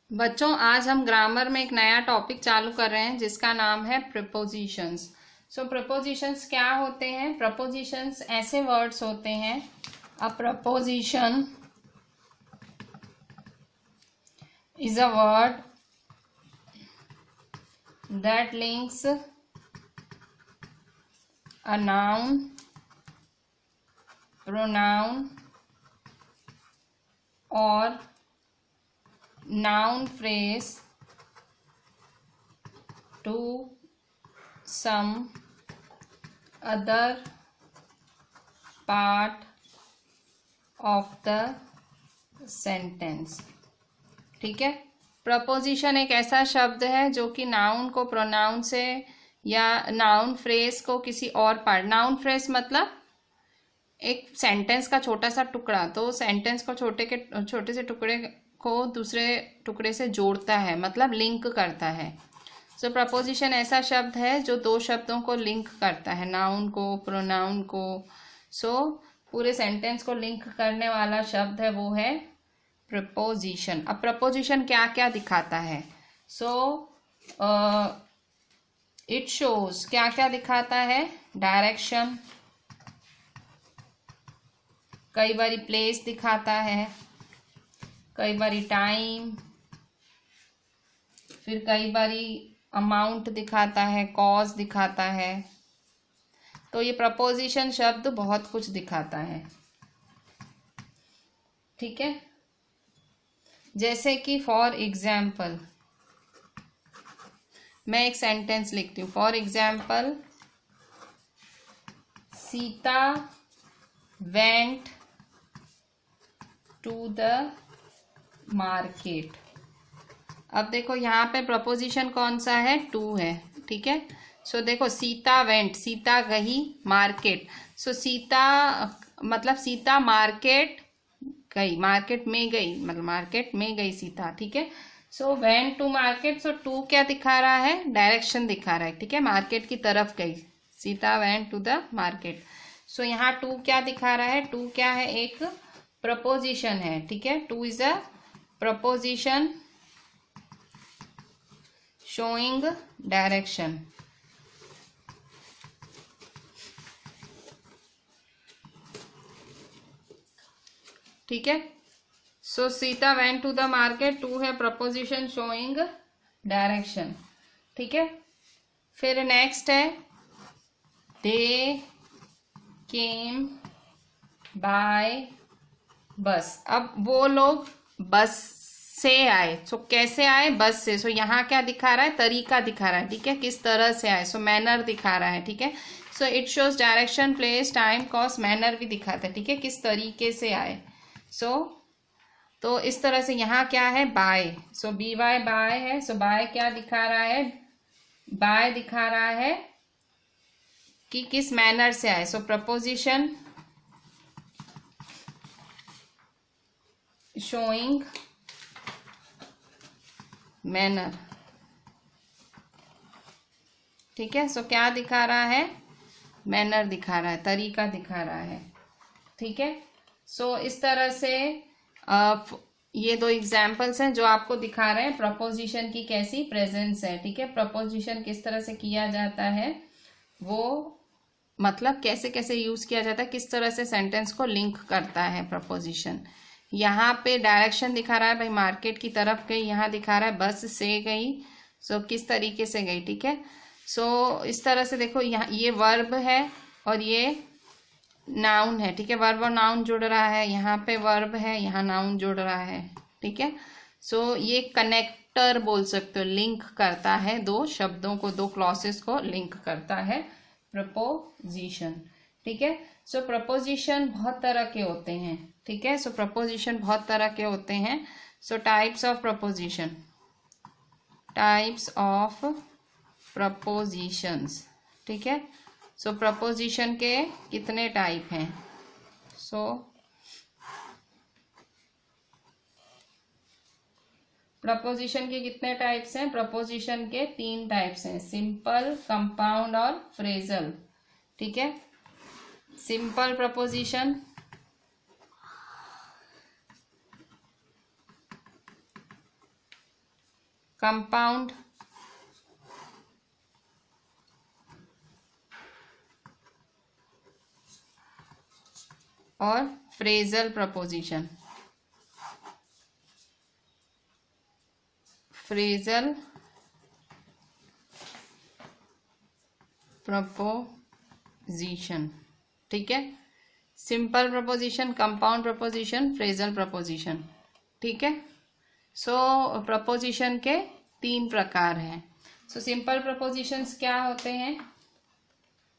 बच्चों, आज हम ग्रामर में एक नया टॉपिक चालू कर रहे हैं जिसका नाम है प्रपोजिशंस। प्रपोजिशंस क्या होते हैं? प्रपोजिशंस ऐसे वर्ड्स होते हैं। A preposition is a word that links a noun, pronoun और noun phrase to some other part of the sentence। ठीक है। प्रपोजिशन एक ऐसा शब्द है जो कि नाउन को प्रोनाउन से या नाउन फ्रेज को किसी और पार्ट, नाउन फ्रेज मतलब एक सेंटेंस का छोटा सा टुकड़ा, तो सेंटेंस को छोटे से टुकड़े को दूसरे टुकड़े से जोड़ता है, मतलब लिंक करता है। प्रपोजिशन ऐसा शब्द है जो दो शब्दों को लिंक करता है, नाउन को, प्रोनाउन को। पूरे सेंटेंस को लिंक करने वाला शब्द है, वो है प्रपोजिशन। अब प्रपोजिशन क्या क्या दिखाता है? इट शोज, क्या क्या दिखाता है? डायरेक्शन, कई बारी प्लेस दिखाता है, कई बारी टाइम, फिर कई बारी अमाउंट दिखाता है, कॉज दिखाता है। तो ये प्रपोजिशन शब्द बहुत कुछ दिखाता है। ठीक है। जैसे कि फॉर एग्जाम्पल, मैं एक सेंटेंस लिखती हूँ। For example, Sita went to the market. अब देखो यहाँ पे प्रपोजिशन कौन सा है? टू है। ठीक है। देखो, सीता वेंट, सीता गई, मार्केट। सीता मतलब सीता मार्केट गई, मार्केट में गई, मतलब मार्केट में गई सीता। ठीक है। वेंट टू मार्केट, टू क्या दिखा रहा है? डायरेक्शन दिखा रहा है। ठीक है। मार्केट की तरफ गई, Sita went to the market. यहाँ टू क्या दिखा रहा है? टू क्या है? एक प्रपोजिशन है। ठीक है। To is a preposition showing direction. ठीक है। Sita went to the market, to है प्रपोजिशन शोइंग डायरेक्शन। ठीक है। फिर नेक्स्ट है दे केम बाय बस। अब वो लोग बस से आए। कैसे आए? बस से। यहाँ क्या दिखा रहा है? तरीका दिखा रहा है। ठीक है। किस तरह से आए? मैनर दिखा रहा है। ठीक है। It shows direction, place, time, cost, manner भी दिखाता है। ठीक है। किस तरीके से आए। तो इस तरह से यहाँ क्या है? बाय। बी वाई बाय है। बाय क्या दिखा रहा है? बाय दिखा रहा है कि किस मैनर से आए। Preposition showing manner. ठीक है। क्या दिखा रहा है? मैनर दिखा रहा है, तरीका दिखा रहा है। ठीक है। इस तरह से ये दो एग्जाम्पल्स हैं जो आपको दिखा रहे हैं प्रपोजिशन की कैसी प्रेजेंस है। ठीक है। प्रपोजिशन किस तरह से किया जाता है, वो मतलब कैसे कैसे यूज किया जाता है, किस तरह से सेंटेंस को लिंक करता है प्रपोजिशन। यहाँ पे डायरेक्शन दिखा रहा है, भाई मार्केट की तरफ गई। यहाँ दिखा रहा है बस से गई। किस तरीके से गई। ठीक है। इस तरह से देखो, यहाँ ये वर्ब है और ये नाउन है। ठीक है। वर्ब और नाउन जुड़ रहा है, यहाँ पे वर्ब है, यहाँ नाउन जुड़ रहा है। ठीक है। ये कनेक्टर बोल सकते हो, लिंक करता है दो शब्दों को, दो क्लॉसेस को लिंक करता है प्रपोजिशन। ठीक है। प्रपोजिशन बहुत तरह के होते हैं। ठीक है। प्रपोजिशन बहुत तरह के होते हैं। Types of preposition, types of propositions. ठीक है। प्रपोजिशन के कितने टाइप हैं? प्रपोजिशन के कितने टाइप्स हैं? प्रपोजिशन के 3 टाइप्स हैं, सिंपल, कंपाउंड और फ्रेजल। ठीक है। सिंपल प्रपोजिशन, कंपाउंड और फ्रेजल प्रपोजिशन। फ्रेजल प्रपोजिशन, ठीक है। Simple preposition, compound preposition, phrasal preposition, ठीक है। सो प्रपोजिशन के 3 प्रकार हैं। सो सिंपल प्रपोजिशंस क्या होते हैं?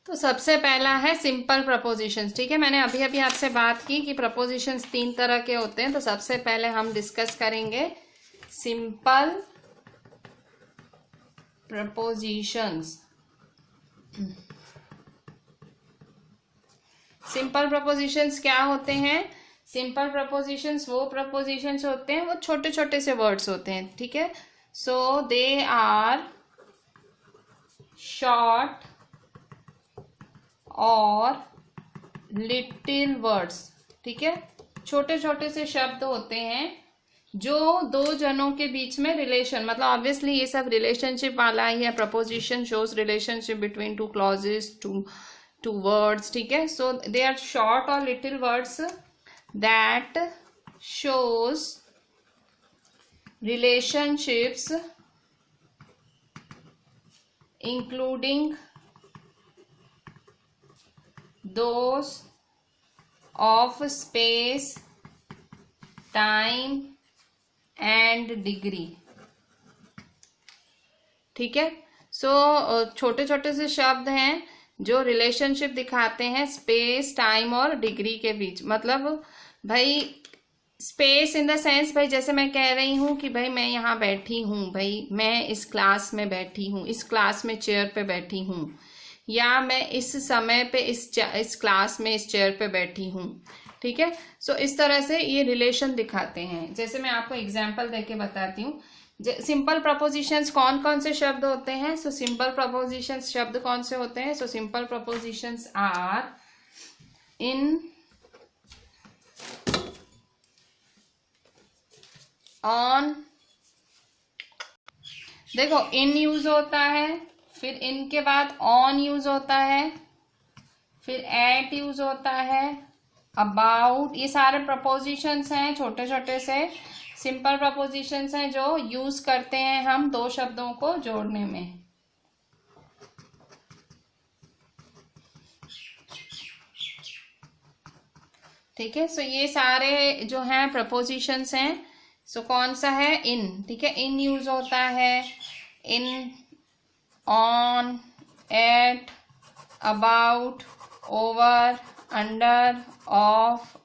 तो सबसे पहला है सिंपल प्रपोजिशंस, ठीक है। मैंने अभी अभी आपसे बात की कि प्रपोजिशंस 3 तरह के होते हैं। तो सबसे पहले हम डिस्कस करेंगे सिंपल प्रपोजिशंस। सिंपल प्रपोजिशंस क्या होते हैं? सिंपल प्रपोजिशंस वो प्रपोजिशंस होते हैं, वो छोटे छोटे से वर्ड्स होते हैं, ठीक है। सो दे आर शॉर्ट और लिटिल वर्ड्स, ठीक है। छोटे छोटे से शब्द होते हैं जो 2 जनों के बीच में रिलेशन, मतलब ऑब्वियसली ये सब रिलेशनशिप वाला ही है। Preposition shows relationship between 2 clauses, two words, ठीक है। सो दे आर शॉर्ट और little words that shows relationships including those of space, time and degree, ठीक है। सो छोटे छोटे से शब्द हैं जो रिलेशनशिप दिखाते हैं स्पेस, टाइम और डिग्री के बीच। मतलब भाई स्पेस इन द सेंस, भाई जैसे मैं कह रही हूँ कि भाई मैं यहाँ बैठी हूँ, भाई मैं इस क्लास में बैठी हूँ, इस क्लास में चेयर पे बैठी हूँ, या मैं इस समय पे इस क्लास में इस चेयर पे बैठी हूँ, ठीक है। सो इस तरह से ये रिलेशन दिखाते हैं। जैसे मैं आपको एग्जांपल देके बताती हूँ। सिंपल प्रपोजिशंस कौन कौन से शब्द होते हैं? सो सिंपल प्रपोजिशंस शब्द कौन से होते हैं? So simple prepositions are in, on, देखो इन यूज होता है, फिर इनके बाद ऑन यूज होता है, फिर एट यूज होता है, अबाउट। ये सारे प्रपोजिशंस हैं छोटे छोटे से सिंपल प्रपोजिशंस हैं जो यूज करते हैं हम 2 शब्दों को जोड़ने में, ठीक है। सो ये सारे जो हैं प्रपोजिशंस हैं। सो कौन सा है? इन, ठीक है। इन यूज होता है in, on, at, about, over, under, of,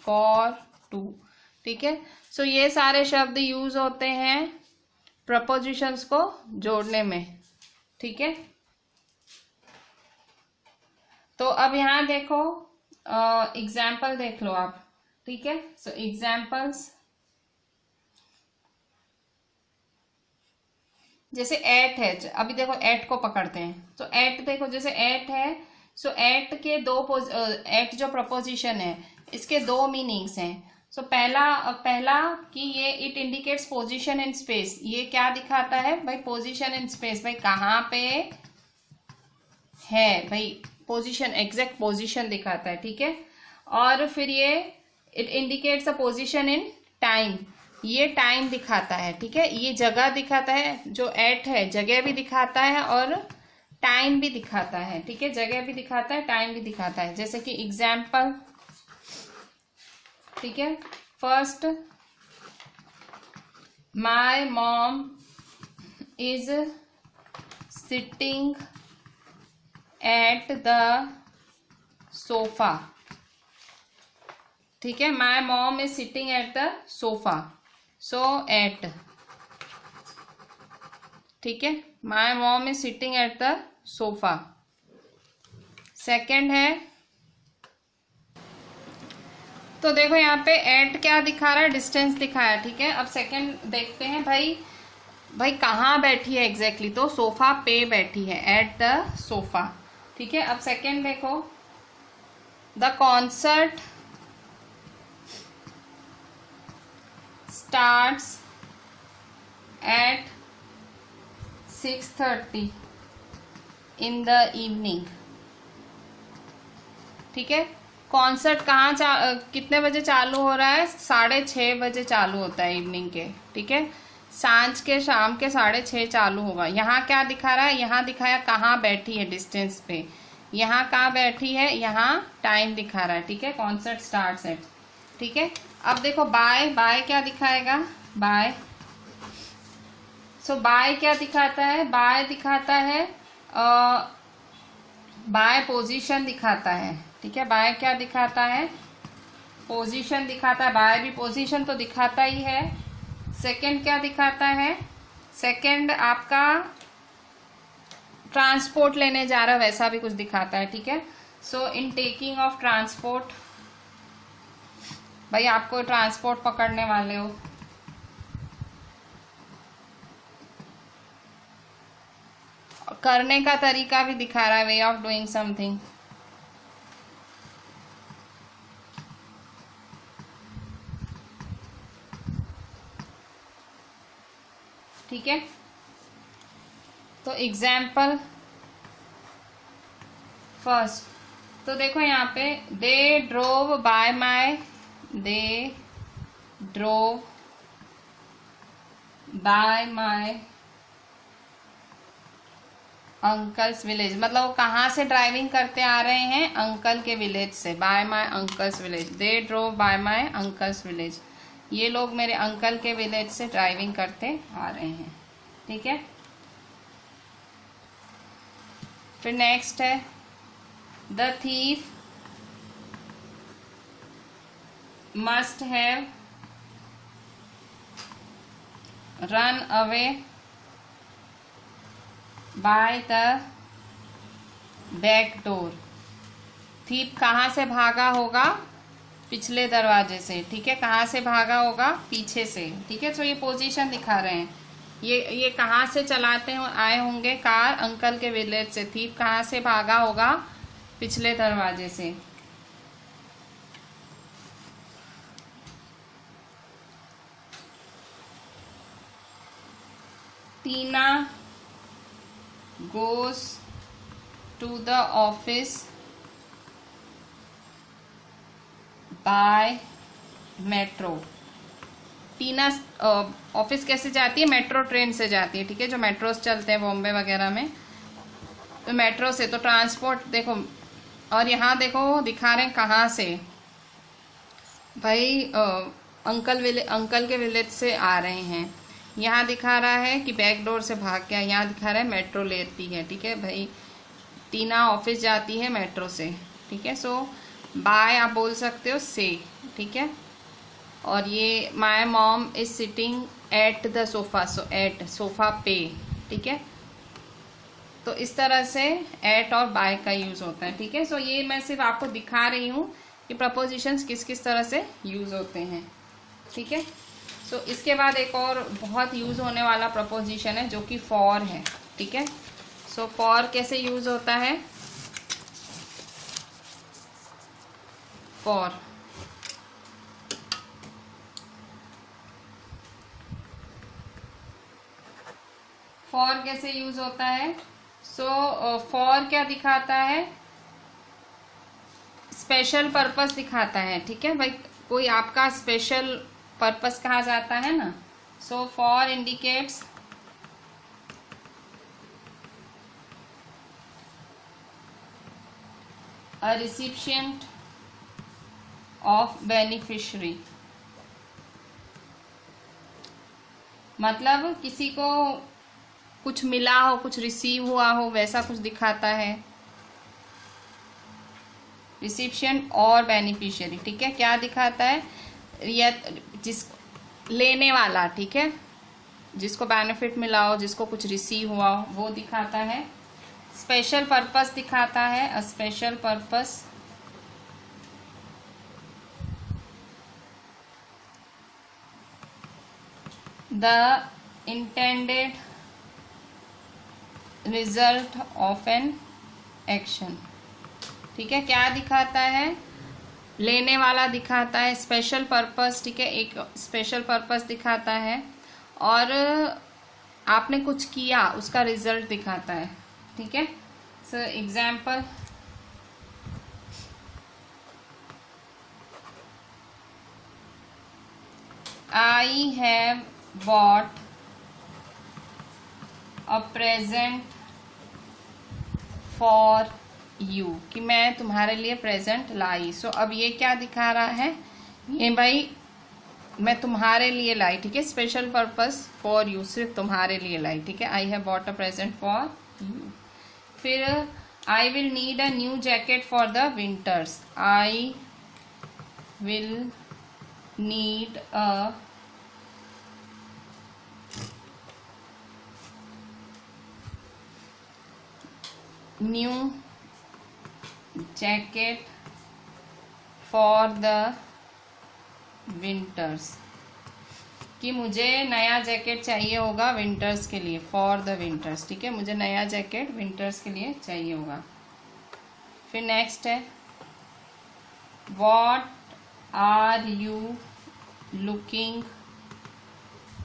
for, to, ठीक है। सो ये सारे शब्द यूज होते हैं प्रपोजिशंस को जोड़ने में, ठीक है। तो अब यहाँ देखो एग्जाम्पल देख लो आप, ठीक है। सो एग्जाम्पल्स जैसे एट है, अभी देखो एट को पकड़ते हैं। तो एट देखो, जैसे एट है, सो एट के एट जो प्रपोजिशन है इसके 2 मीनिंग्स हैं। सो पहला कि ये it indicates position in space. ये क्या दिखाता है भाई? पोजीशन इन स्पेस, भाई कहाँ पे है, भाई पोजीशन, एग्जैक्ट पोजीशन दिखाता है, ठीक है। और फिर ये it indicates a position in time, ये टाइम दिखाता है, ठीक है। ये जगह दिखाता है, जो एट है जगह भी दिखाता है और टाइम भी दिखाता है, ठीक है। जगह भी दिखाता है, टाइम भी दिखाता है। जैसे कि एग्जाम्पल, ठीक है। First, my mom is sitting at the sofa, ठीक है। My mom is sitting at the sofa, so at, ठीक है। My mom is sitting at the sofa. Second है, तो देखो यहाँ पे एट क्या दिखा रहा है? डिस्टेंस दिखाया, ठीक है। अब सेकंड देखते हैं, भाई कहाँ बैठी है एग्जैक्टली? तो सोफा पे बैठी है, एट द सोफा, ठीक है। अब सेकंड देखो, the concert starts at 6:30 in the evening। ठीक है, कॉन्सर्ट कितने बजे चालू हो रहा है? 6:30 बजे चालू होता है इवनिंग के। ठीक है, शाम के 6:30 चालू होगा। यहाँ क्या दिखा रहा है? यहाँ दिखाया कहाँ बैठी है डिस्टेंस पे, यहाँ कहाँ बैठी है, यहाँ टाइम दिखा रहा है। ठीक है, कॉन्सर्ट स्टार्ट्स एट। ठीक है, अब देखो बाय क्या दिखाएगा? बाय। सो बाय क्या दिखाता है? बाय दिखाता है बाय पोजीशन दिखाता है। ठीक है, बाय क्या दिखाता है? पोजीशन दिखाता है। बाय भी पोजीशन तो दिखाता ही है। सेकंड क्या दिखाता है? सेकंड आपका ट्रांसपोर्ट लेने जा रहा है, वैसा भी कुछ दिखाता है। ठीक है, सो इन टेकिंग ऑफ ट्रांसपोर्ट, भाई आपको ट्रांसपोर्ट पकड़ने वाले हो। करने का तरीका भी दिखा रहा है, वे ऑफ डूइंग समथिंग। ठीक है, तो एग्जाम्पल फर्स्ट, तो देखो यहाँ पे they drove by my uncle's village. मतलब वो कहाँ से ड्राइविंग करते आ रहे हैं? अंकल के विलेज से। By my uncle's village, they drove by my uncle's village. ये लोग मेरे अंकल के विलेज से ड्राइविंग करते आ रहे हैं। ठीक है, फिर नेक्स्ट है the thief must have run away by the back door. Thief कहाँ से भागा होगा? पिछले दरवाजे से। ठीक है, कहाँ से भागा होगा? पीछे से। ठीक है, तो ये पोजीशन दिखा रहे हैं। ये कहाँ से चलाते आए होंगे कार? अंकल के विलेज से। थीप कहाँ से भागा होगा? पिछले दरवाजे से। टीना goes to the office by metro। Tina office कैसे जाती है? मेट्रो ट्रेन से जाती है। ठीक है, जो मेट्रोस चलते हैं बॉम्बे वगैरह में, तो मेट्रो से। तो ट्रांसपोर्ट देखो, और यहाँ देखो दिखा रहे हैं कहाँ से भाई? अंकल के विलेज से आ रहे हैं। यहाँ दिखा रहा है कि बैक डोर से भाग के। यहाँ दिखा रहा है मेट्रो लेती है। ठीक है भाई, टीना ऑफिस जाती है मेट्रो से। ठीक है, सो बाय आप बोल सकते हो से। ठीक है, और ये my mom is sitting at the sofa, so at sofa पे। ठीक है, तो इस तरह से एट और बाय का यूज होता है। ठीक है, सो ये मैं सिर्फ आपको दिखा रही हूँ कि प्रपोजिशंस किस किस तरह से यूज होते हैं। ठीक है, तो इसके बाद एक और बहुत यूज होने वाला प्रपोजिशन है जो कि फॉर है। ठीक है, सो फॉर कैसे यूज होता है? फॉर कैसे यूज होता है? सो फॉर क्या दिखाता है? स्पेशल पर्पस दिखाता है। ठीक है भाई, कोई आपका स्पेशल पर्पस कहा जाता है ना। So for indicates a recipient of beneficiary. मतलब किसी को कुछ मिला हो, कुछ रिसीव हुआ हो, वैसा कुछ दिखाता है। रिसिपिएंट और बेनिफिशियरी। ठीक है, क्या दिखाता है? जिस लेने वाला। ठीक है, जिसको बेनिफिट मिला हो, जिसको कुछ रिसीव हुआ हो, वो दिखाता है। स्पेशल पर्पस दिखाता है, a special purpose. The intended result of an action. ठीक है, क्या दिखाता है? लेने वाला दिखाता है, स्पेशल पर्पस। ठीक है, एक स्पेशल पर्पस दिखाता है, और आपने कुछ किया उसका रिजल्ट दिखाता है, ठीक है। So example, I have bought a present for you, कि मैं तुम्हारे लिए प्रेजेंट लाई। सो अब ये क्या दिखा रहा है, ये भाई मैं तुम्हारे लिए लाई, ठीक है, स्पेशल पर्पस फॉर यू, सिर्फ तुम्हारे लिए लाई, ठीक है। I have bought a present for you. फिर I will need a new jacket for the winters, I will need a new jacket for the winters, कि मुझे नया जैकेट चाहिए होगा विंटर्स के लिए, फॉर द विंटर्स, ठीक है, मुझे नया जैकेट विंटर्स के लिए चाहिए होगा। फिर नेक्स्ट है what are you looking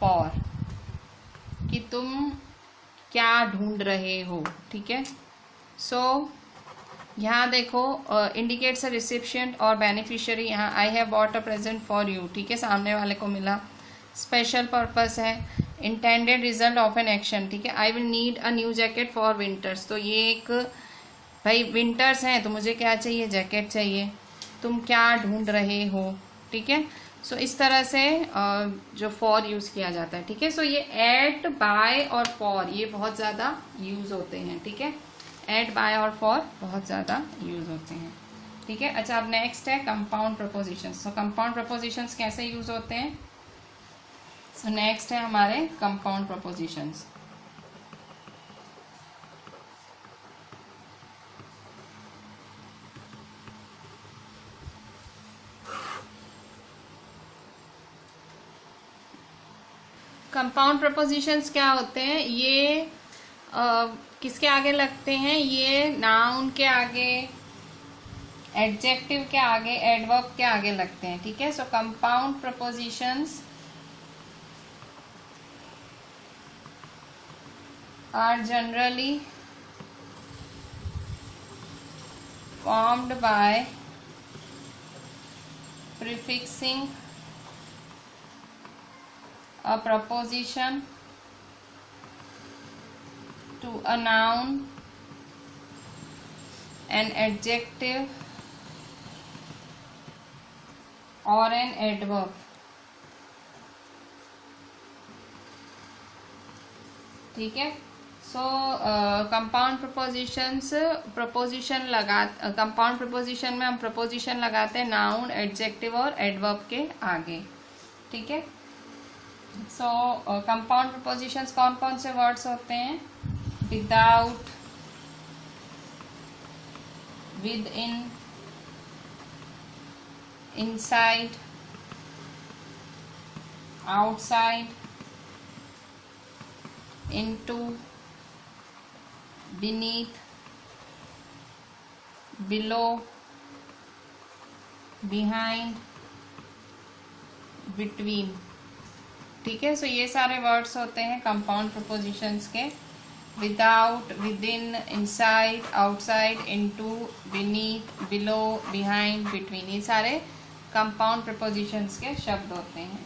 for, कि तुम क्या ढूंढ रहे हो, ठीक है। सो यहाँ देखो इंडिकेट्स अ रिसिपिएंट और बेनिफिशियरी, यहाँ आई have bought a present for you, ठीक है, सामने वाले को मिला। स्पेशल पर्पस है, intended result of an action, ठीक है। आई will need a new jacket for winters, तो ये एक भाई विंटर्स हैं तो मुझे क्या चाहिए, जैकेट चाहिए, तुम क्या ढूंढ रहे हो, ठीक है। सो इस तरह से जो फॉर यूज किया जाता है, ठीक है। सो ये एट, बाय और फॉर ये बहुत ज्यादा यूज होते हैं, ठीक है। एट, बाय और फॉर बहुत ज्यादा यूज होते हैं, ठीक है। अच्छा, अब नेक्स्ट है कंपाउंड प्रपोजिशंस। सो कंपाउंड प्रपोजिशंस कैसे यूज होते हैं, सो नेक्स्ट है हमारे कंपाउंड प्रपोजिशंस। कंपाउंड प्रपोजिशंस क्या होते हैं, ये किसके आगे लगते हैं, ये नाउन के आगे, एडजेक्टिव के आगे, एडवर्ब के आगे लगते हैं, ठीक है। So compound prepositions are generally formed by prefixing a preposition to a noun, an adjective or an adverb, ठीक है। So compound propositions, preposition compound preposition में हम प्रपोजिशन लगाते हैं नाउन, एडजेक्टिव और एडवर्ब के आगे, ठीक है। सो कंपाउंड प्रपोजिशंस कौन कौन से वर्ड्स होते हैं, without, with in, inside, outside, into, beneath, below, behind, between, ठीक है। सो ये सारे वर्ड्स होते हैं कंपाउंड प्रपोजिशंस के, without, with in, inside, outside, into, beneath, below, behind, between, ये सारे कंपाउंड प्रपोजिशंस के शब्द होते हैं।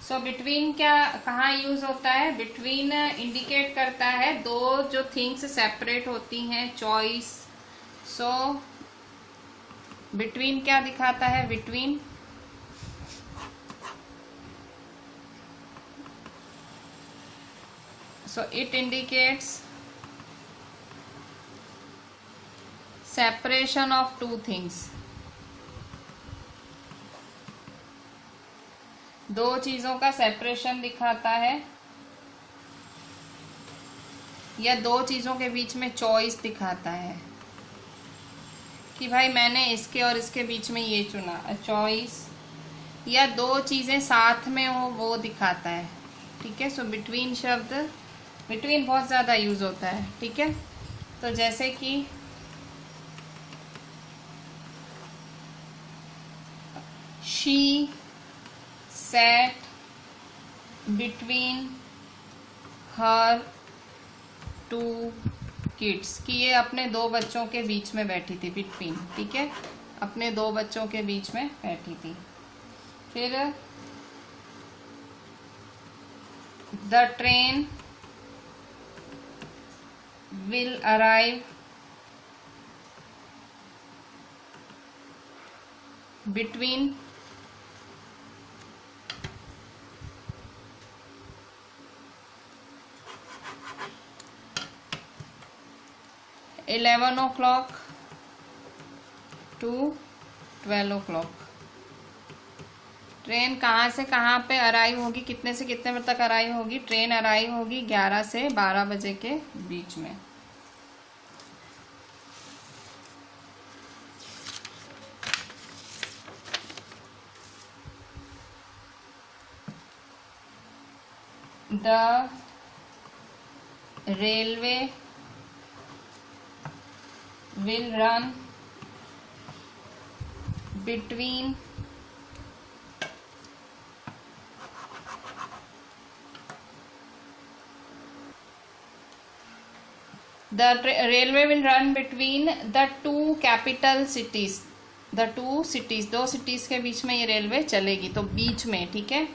सो बिटवीन क्या कहाँ यूज होता है, बिटवीन इंडिकेट करता है दो जो थिंग्स सेपरेट होती हैं, चॉइस। सो बिटवीन क्या दिखाता है, between so it indicates separation of two things, दो चीजों का सेपरेशन दिखाता है, या दो चीजों के बीच में चॉइस दिखाता है, कि भाई मैंने इसके और इसके बीच में ये चुना, चॉइस, या दो चीजें साथ में हो वो दिखाता है, ठीक है। सो बिटवीन शब्द, बिटवीन बहुत ज्यादा यूज होता है, ठीक है। तो जैसे कि she sat between her two kids, कि ये अपने दो बच्चों के बीच में बैठी थी, बिटवीन, ठीक है, अपने दो बच्चों के बीच में बैठी थी। फिर the train will arrive between 11 o'clock to 12 o'clock। Train कहाँ से कहाँ पे अराइव होगी, कितने से कितने बजे तक अराइव होगी? ट्रेन अराइव होगी 11 से 12 बजे के बीच में। The railway will run between 2 capital cities। दो सिटीज के बीच में ये रेलवे चलेगी, तो बीच में, ठीक है।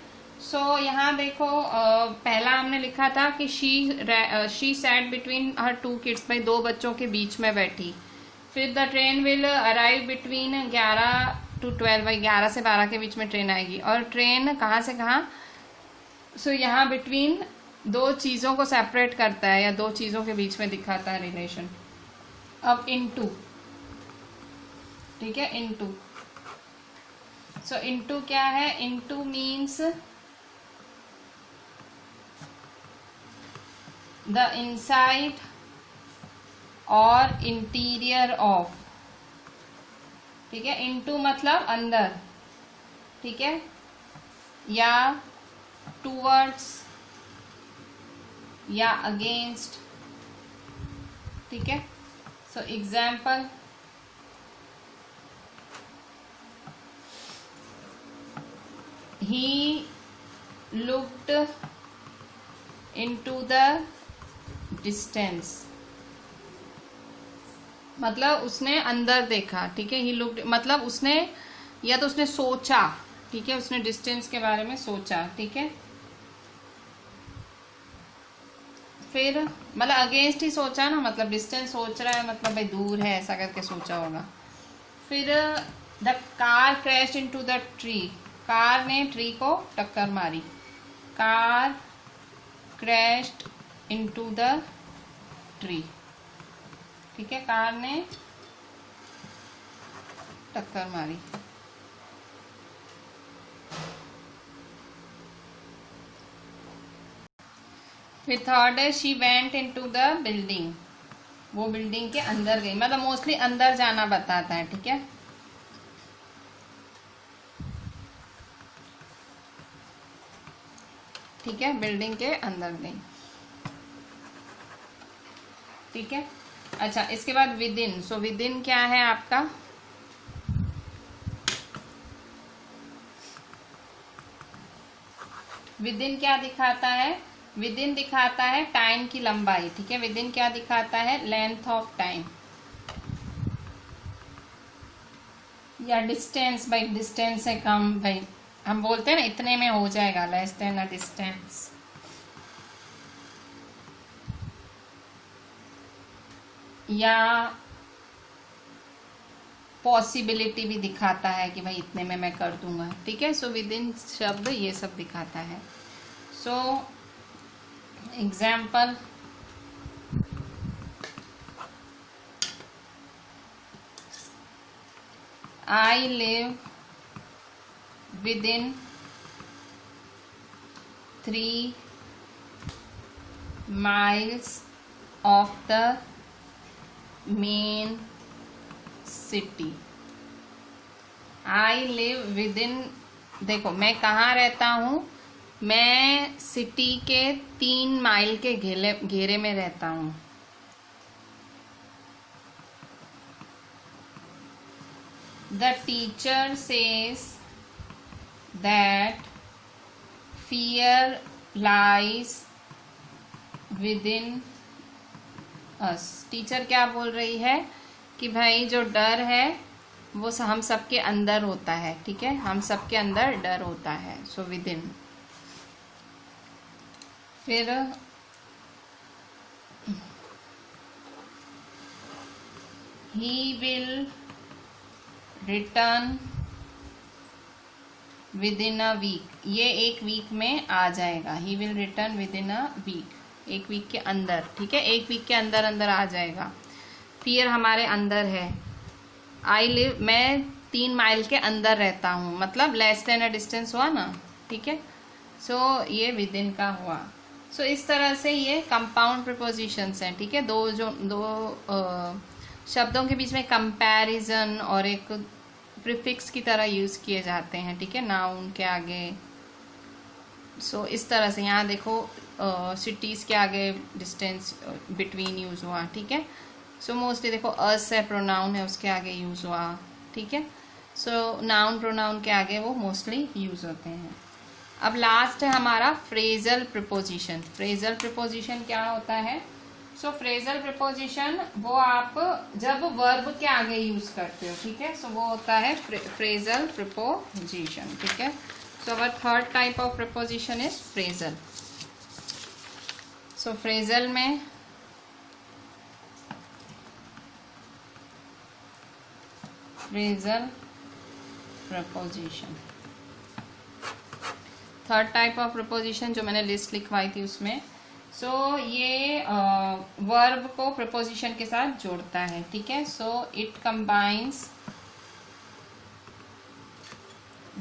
सो यहाँ देखो, पहला हमने लिखा था कि she sat between her two kids, भाई दो बच्चों के बीच में बैठी। फिर the train will arrive between 11 to 12, भाई 11 से 12 के बीच में ट्रेन आएगी। और ट्रेन कहाँ से कहाँ, सो यहाँ बिटवीन दो चीज़ों को सेपरेट करता है, या दो चीज़ों के बीच में दिखाता है रिलेशन। अब इनटू, ठीक है, इनटू। सो इनटू क्या है? इनटू मीन्स द इनसाइड और इंटीरियर ऑफ, ठीक है। इनटू मतलब अंदर, ठीक है, या टूवर्ड्स या अगेंस्ट, ठीक है। So example, he looked into the distance, मतलब उसने अंदर देखा, ठीक है। ही लुक्ड मतलब उसने, या तो उसने सोचा, ठीक है, उसने डिस्टेंस के बारे में सोचा, ठीक है। फिर मतलब अगेंस्ट ही सोचा ना, मतलब डिस्टेंस सोच रहा है, मतलब भाई दूर है, ऐसा करके सोचा होगा। फिर the car crashed into the tree, car ने ट्री को टक्कर मारी। Car crashed into the tree, ठीक है, कार ने टक्कर मारी। फिर थर्ड है she went into the building, वो बिल्डिंग के अंदर गई, मतलब मोस्टली अंदर जाना बताता है, ठीक है। ठीक है, बिल्डिंग के अंदर गई, ठीक है। अच्छा, इसके बाद with in. So with in क्या है आपका? विद इन क्या दिखाता है? विद इन दिखाता है टाइम की लंबाई, ठीक है। विद इन क्या दिखाता है? लेंथ ऑफ टाइम, या डिस्टेंस, भाई डिस्टेंस से कम, भाई हम बोलते हैं ना इतने में हो जाएगा, लेस देन अ डिस्टेंस। या पॉसिबिलिटी भी दिखाता है कि भाई इतने में मैं कर दूंगा, ठीक है। सो विद इन शब्द ये सब दिखाता है। So example, I live within 3 miles of the main city। I live within, देखो मैं कहाँ रहता हूँ? मैं सिटी के 3 माइल के घेरे में रहता हूँ। The teacher says that fear lies with in us. Teacher क्या बोल रही है कि भाई जो डर है वो हम सबके अंदर होता है, ठीक है, हम सबके अंदर डर होता है। So within. फिर he will return within a week, ये एक वीक में आ जाएगा। He will return within a week, एक वीक के अंदर, ठीक है, एक वीक के अंदर अंदर आ जाएगा। फियर हमारे अंदर है। आई लिव, मैं 3 माइल के अंदर रहता हूँ, मतलब लेस देन अ डिस्टेंस हुआ ना, ठीक है। सो ये विद इन का हुआ। सो इस तरह से ये कंपाउंड प्रिपोजिशंस हैं, ठीक है। दो शब्दों के बीच में कंपैरिजन और एक प्रीफिक्स की तरह यूज किए जाते हैं, ठीक है, नाउन के आगे। सो इस तरह से यहाँ देखो सिटीज के आगे डिस्टेंस बिटवीन यूज हुआ, ठीक है। सो मोस्टली देखो अस है, प्रोनाउन है, उसके आगे यूज हुआ, ठीक है। सो नाउन प्रोनाउन के आगे वो मोस्टली यूज होते हैं। अब लास्ट है हमारा फ्रेजल प्रिपोजिशन। फ्रेजल प्रिपोजिशन क्या होता है? सो फ्रेजल प्रिपोजिशन वो आप जब वर्ब के आगे यूज करते हो, ठीक है। सो वो होता है फ्रेजल प्रिपोजिशन, ठीक है। So our third type of preposition is phrasal. So phrasal में phrasal preposition, third type of preposition जो मैंने लिस्ट लिखवाई थी उसमें। सो ये वर्ब को प्रपोजिशन के साथ जोड़ता है, ठीक है। So it combines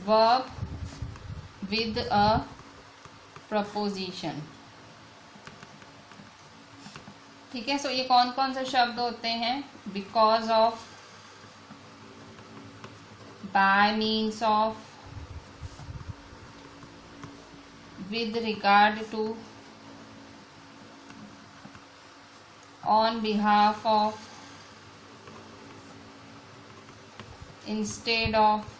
verb with a preposition, ठीक है। सो ये कौन कौन से शब्द होते हैं? Because of, by means of, with regard to, on behalf of, instead of,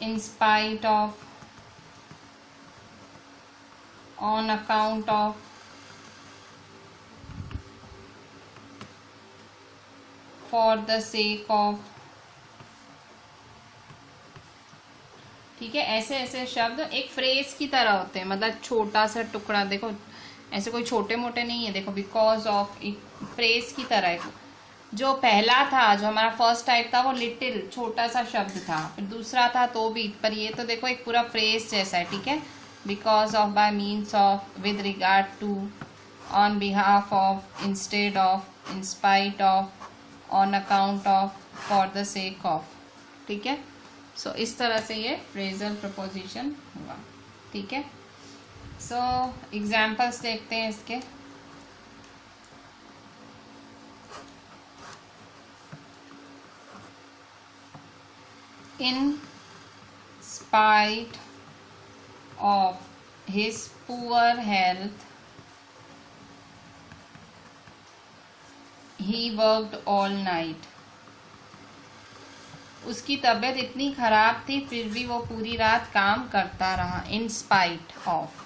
in spite of, on account of, for the sake of, ठीक है। ऐसे ऐसे शब्द एक फ्रेज की तरह होते हैं, मतलब छोटा सा टुकड़ा, देखो ऐसे कोई छोटे मोटे नहीं है, देखो बिकॉज ऑफ एक फ्रेज की तरह है। जो पहला था, जो हमारा फर्स्ट टाइप था, वो लिटिल छोटा सा शब्द था, फिर दूसरा था तो भी, पर ये तो देखो एक पूरा फ्रेज जैसा है, ठीक है। Because of, by means of, with regard to, on behalf of, instead of, in spite of, on account of, for the sake of, ठीक है। सो इस तरह से ये फ्रेजल प्रपोजिशन हुआ, ठीक है। सो एग्जाम्पल्स देखते हैं इसके। इन spite of his poor health he worked all night. उसकी तबीयत इतनी खराब थी फिर भी वो पूरी रात काम करता रहा। इन स्पाइट ऑफ,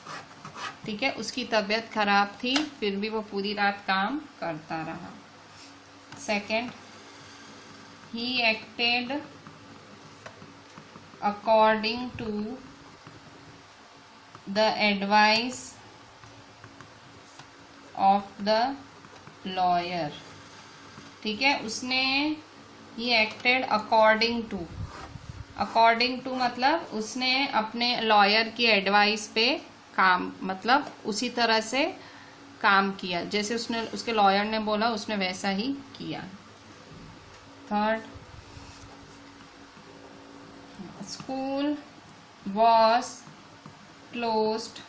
ठीक है, उसकी तबीयत खराब थी फिर भी वो पूरी रात काम करता रहा। Second, he acted according to the advice of the lawyer, ठीक है। उसने he acted according to, according to मतलब उसने अपने लॉयर की एडवाइस पे काम, मतलब उसी तरह से काम किया, जैसे उसने, उसके लॉयर ने बोला उसने वैसा ही किया। Third, school was closed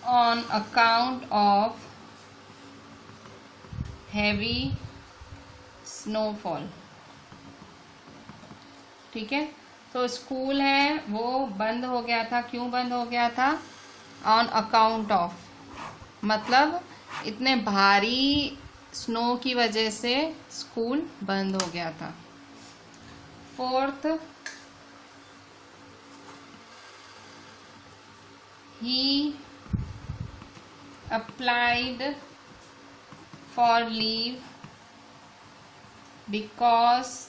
on account of heavy snowfall, ठीक है। तो स्कूल है वो बंद हो गया था, क्यों बंद हो गया था? ऑन अकाउंट ऑफ, मतलब इतने भारी स्नो की वजह से स्कूल बंद हो गया था। Fourth, he applied for leave because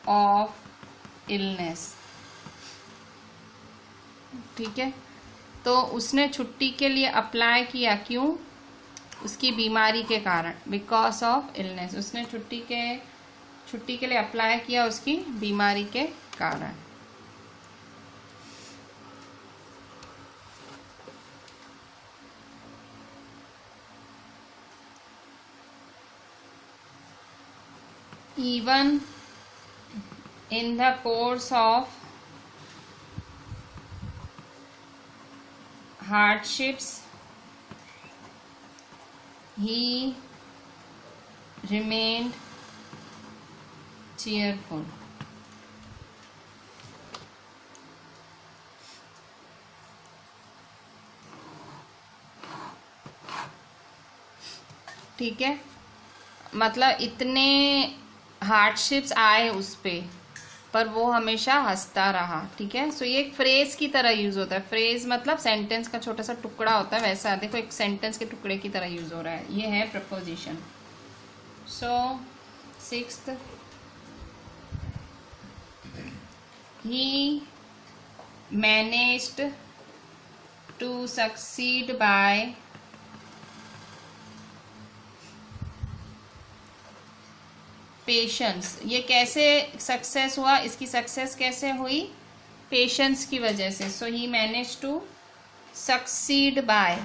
of illness. ठीक है, तो उसने छुट्टी के लिए अप्लाई किया, क्यों? उसकी बीमारी के कारण, बिकॉज ऑफ इलनेस। उसने छुट्टी के लिए अप्लाई किया उसकी बीमारी के कारण। Even in the course of hardships, he remained cheerful. ठीक है, मतलब इतने हार्डशिप्स आए उस पे, पर वो हमेशा हंसता रहा। ठीक है, सो ये एक फ्रेज की तरह यूज होता है। फ्रेज मतलब सेंटेंस का छोटा सा टुकड़ा होता है, वैसा देखो एक सेंटेंस के टुकड़े की तरह यूज हो रहा है। ये है preposition. So 6th, he managed to succeed by patience. ये कैसे सक्सेस हुआ? इसकी सक्सेस कैसे हुई? पेशेंस की वजह से। So he manage to succeed by,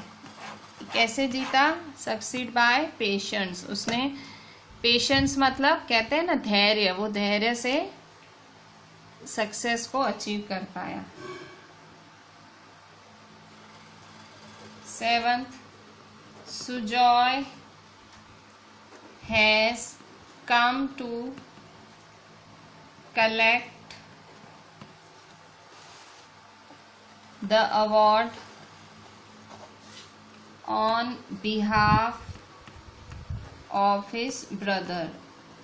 कैसे जीता? Succeed by patience. उसने पेशेंस मतलब कहते हैं ना धैर्य, वो धैर्य से सक्सेस को अचीव कर पाया। 7th, Sujoy has come to collect the award on behalf of his brother.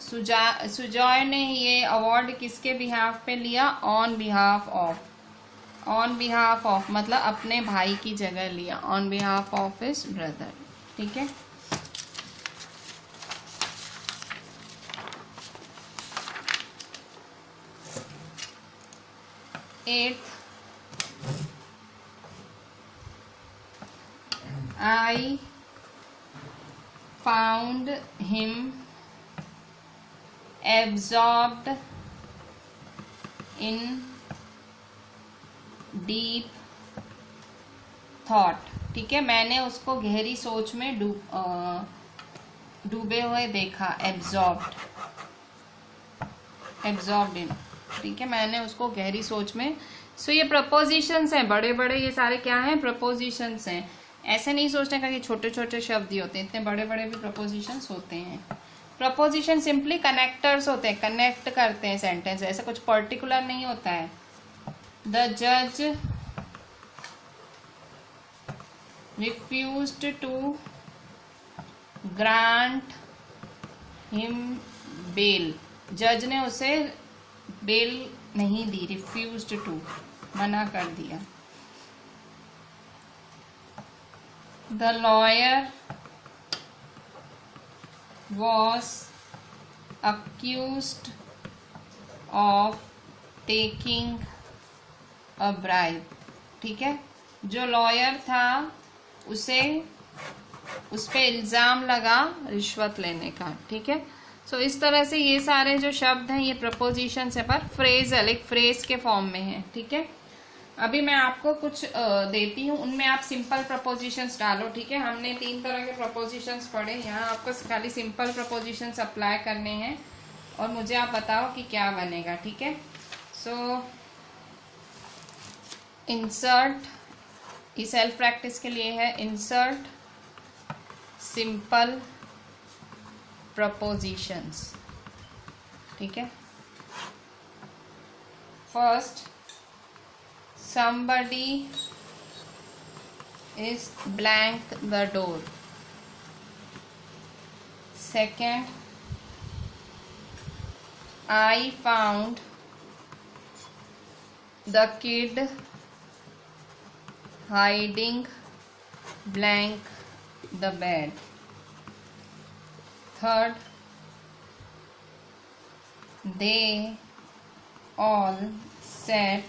Sujoy ने ये अवार्ड किसके बिहाफ पे लिया? On behalf of. On behalf of मतलब अपने भाई की जगह लिया, on behalf of his brother. ठीक है, eighth, I found him absorbed in deep thought. ठीक है, मैंने उसको गहरी सोच में डूबे हुए देखा। एब्जॉर्ब्ड इन। ठीक है, मैंने उसको गहरी सोच में। सो ये प्रपोजिशंस हैं, बड़े बड़े ये सारे क्या हैं? प्रपोजिशंस हैं। ऐसे नहीं सोचने का कि छोटे छोटे शब्द ही होते हैं, इतने बड़े बड़े भी प्रपोजिशंस होते हैं। प्रपोजिशन सिंपली कनेक्टर्स होते हैं, कनेक्ट करते हैं सेंटेंस, ऐसा कुछ पर्टिकुलर नहीं होता है। द जज refused to grant him bail. जज ने उसे बेल नहीं दी, रिफ्यूज्ड टू मना कर दिया। The lawyer was accused of taking a bribe. ठीक है, जो लॉयर था उस पे इल्जाम लगा रिश्वत लेने का। ठीक है, सो इस तरह से ये सारे जो शब्द हैं ये प्रपोजिशन है, पर फ्रेजल एक फ्रेज के फॉर्म में है। ठीक है, अभी मैं आपको कुछ देती हूँ, उनमें आप सिंपल प्रपोजिशंस डालो। ठीक है, हमने 3 तरह के प्रपोजिशंस पढ़े, यहाँ आपको खाली सिंपल प्रपोजिशंस अप्लाई करने हैं और मुझे आप बताओ कि क्या बनेगा। ठीक है, सो इंसर्ट, ये सेल्फ प्रैक्टिस के लिए है। Insert simple propositions. ठीक है, first, somebody is blank the door. Second, I found the kid hiding blank the bed. Third, they all sat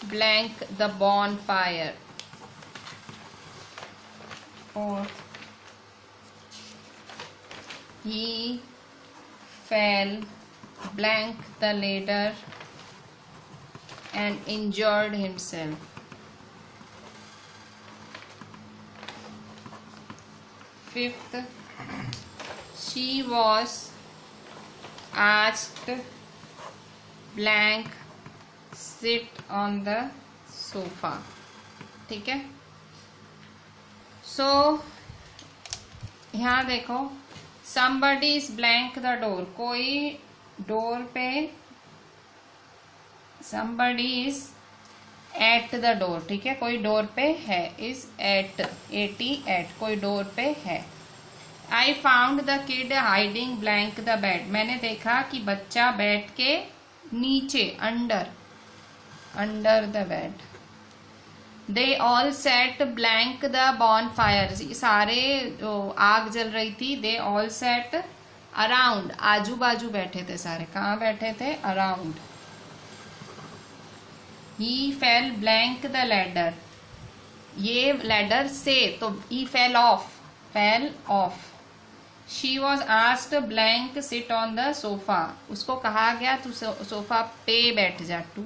blank the bonfire. Fourth, he fell blank the ladder and injured himself. Fifth, she was asked blank sit on the sofa. ठीक है. So यहाँ देखो, somebody is blank the door. कोई door पे, somebody is at the door. ठीक है, कोई door पे है. is at, at, कोई डोर पे है. I found the kid hiding blank the bed. मैंने देखा कि बच्चा बेड के नीचे, under the bed. They all sat blank the bonfire. सारे जो आग जल रही थी, they all sat around, आजू बाजू बैठे थे सारे. कहाँ बैठे थे? Around. He fell blank the ladder. ये ladder से, तो he fell off. She was asked blank sit on the sofa. उसको कहा गया तू सोफा पे बैठ जा, टू.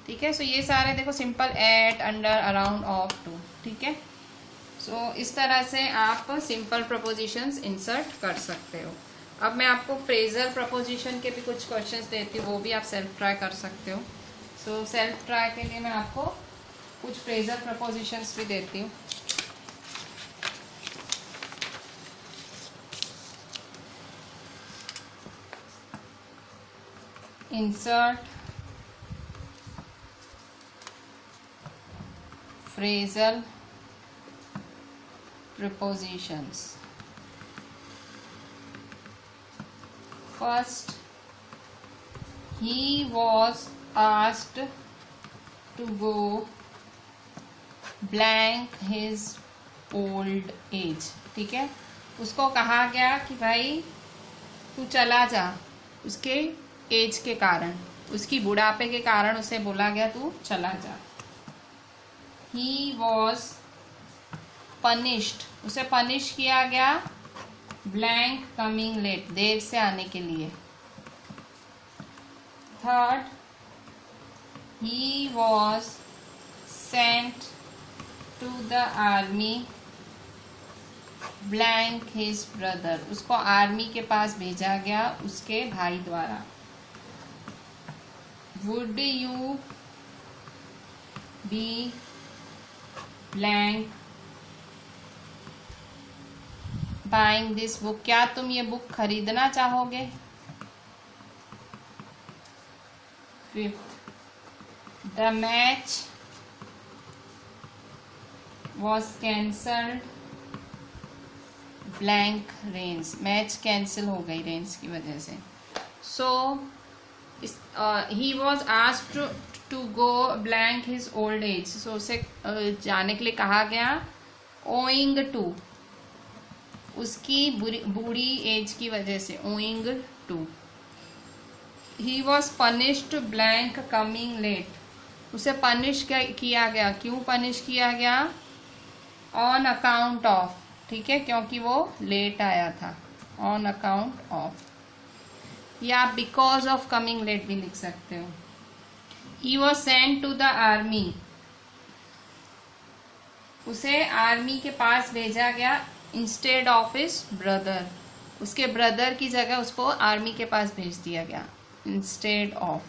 ठीक है. सो ये सारे देखो simple, at, under, around, of, to. ठीक है. सो इस तरह से आप सिंपल प्रपोजिशंस इंसर्ट कर सकते हो. अब मैं आपको फ्रेजल प्रपोजिशन के भी कुछ क्वेश्चंस देती हूँ, वो भी आप सेल्फ ट्राई कर सकते हो. सो सेल्फ ट्राई के लिए मैं आपको कुछ फ्रेजल प्रपोजिशंस भी देती हूँ. Insert phrasal prepositions. First, he was asked to go blank his old age. ठीक है, उसको कहा गया कि भाई तू चला जा, उसके एज के कारण, उसकी बुढ़ापे के कारण उसे बोला गया तू चला जा. He was punished, उसे पनिश किया गया blank coming late, देर से आने के लिए. Third, he was sent to the army blank his brother, उसको आर्मी के पास भेजा गया उसके भाई द्वारा. Would you be blank buying this book? क्या तुम ये बुक खरीदना चाहोगे? Fifth, the match was cancelled blank rains. Match cancel हो गई रेन्स की वजह से. So he was asked to go blank his old age. So उसे जाने के लिए कहा गया owing to, उसकी बूढ़ी एज की वजह से, owing to. He was punished blank coming late. उसे पनिश किया गया, क्यों पनिश किया गया? on account of. ठीक है, क्योंकि वो लेट आया था, on account of. या आप बिकॉज ऑफ कमिंग लेट भी लिख सकते हो. He was sent to the army. उसे आर्मी के पास भेजा गया इंस्टेड ऑफ हिज ब्रदर. उसके ब्रदर की जगह उसको आर्मी के पास भेज दिया गया instead of.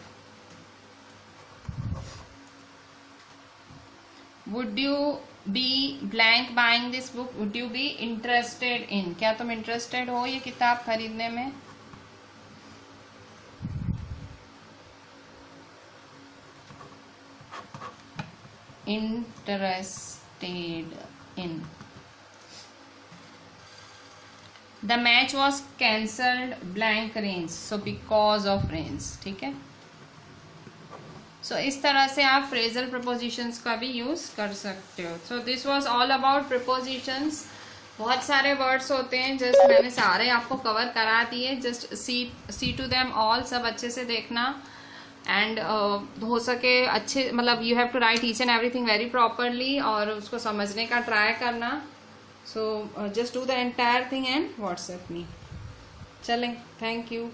Would you be blank buying this book? Would you be interested in? क्या तुम इंटरेस्टेड हो ये किताब खरीदने में? Interested in. The match was cancelled blank rains. So because of rains. ठीक है. सो इस तरह से आप फ्रेजल प्रपोजिशंस का भी यूज कर सकते हो. So this was all about propositions. बहुत सारे वर्ड्स होते हैं, जस्ट मैंने सारे आपको कवर करा दिए. Just see to them all, सब अच्छे से देखना. एंड हो सके अच्छे, मतलब you have to write each and everything very properly और उसको समझने का ट्राई करना. So just do the entire thing and WhatsApp me. चलें, थैंक यू.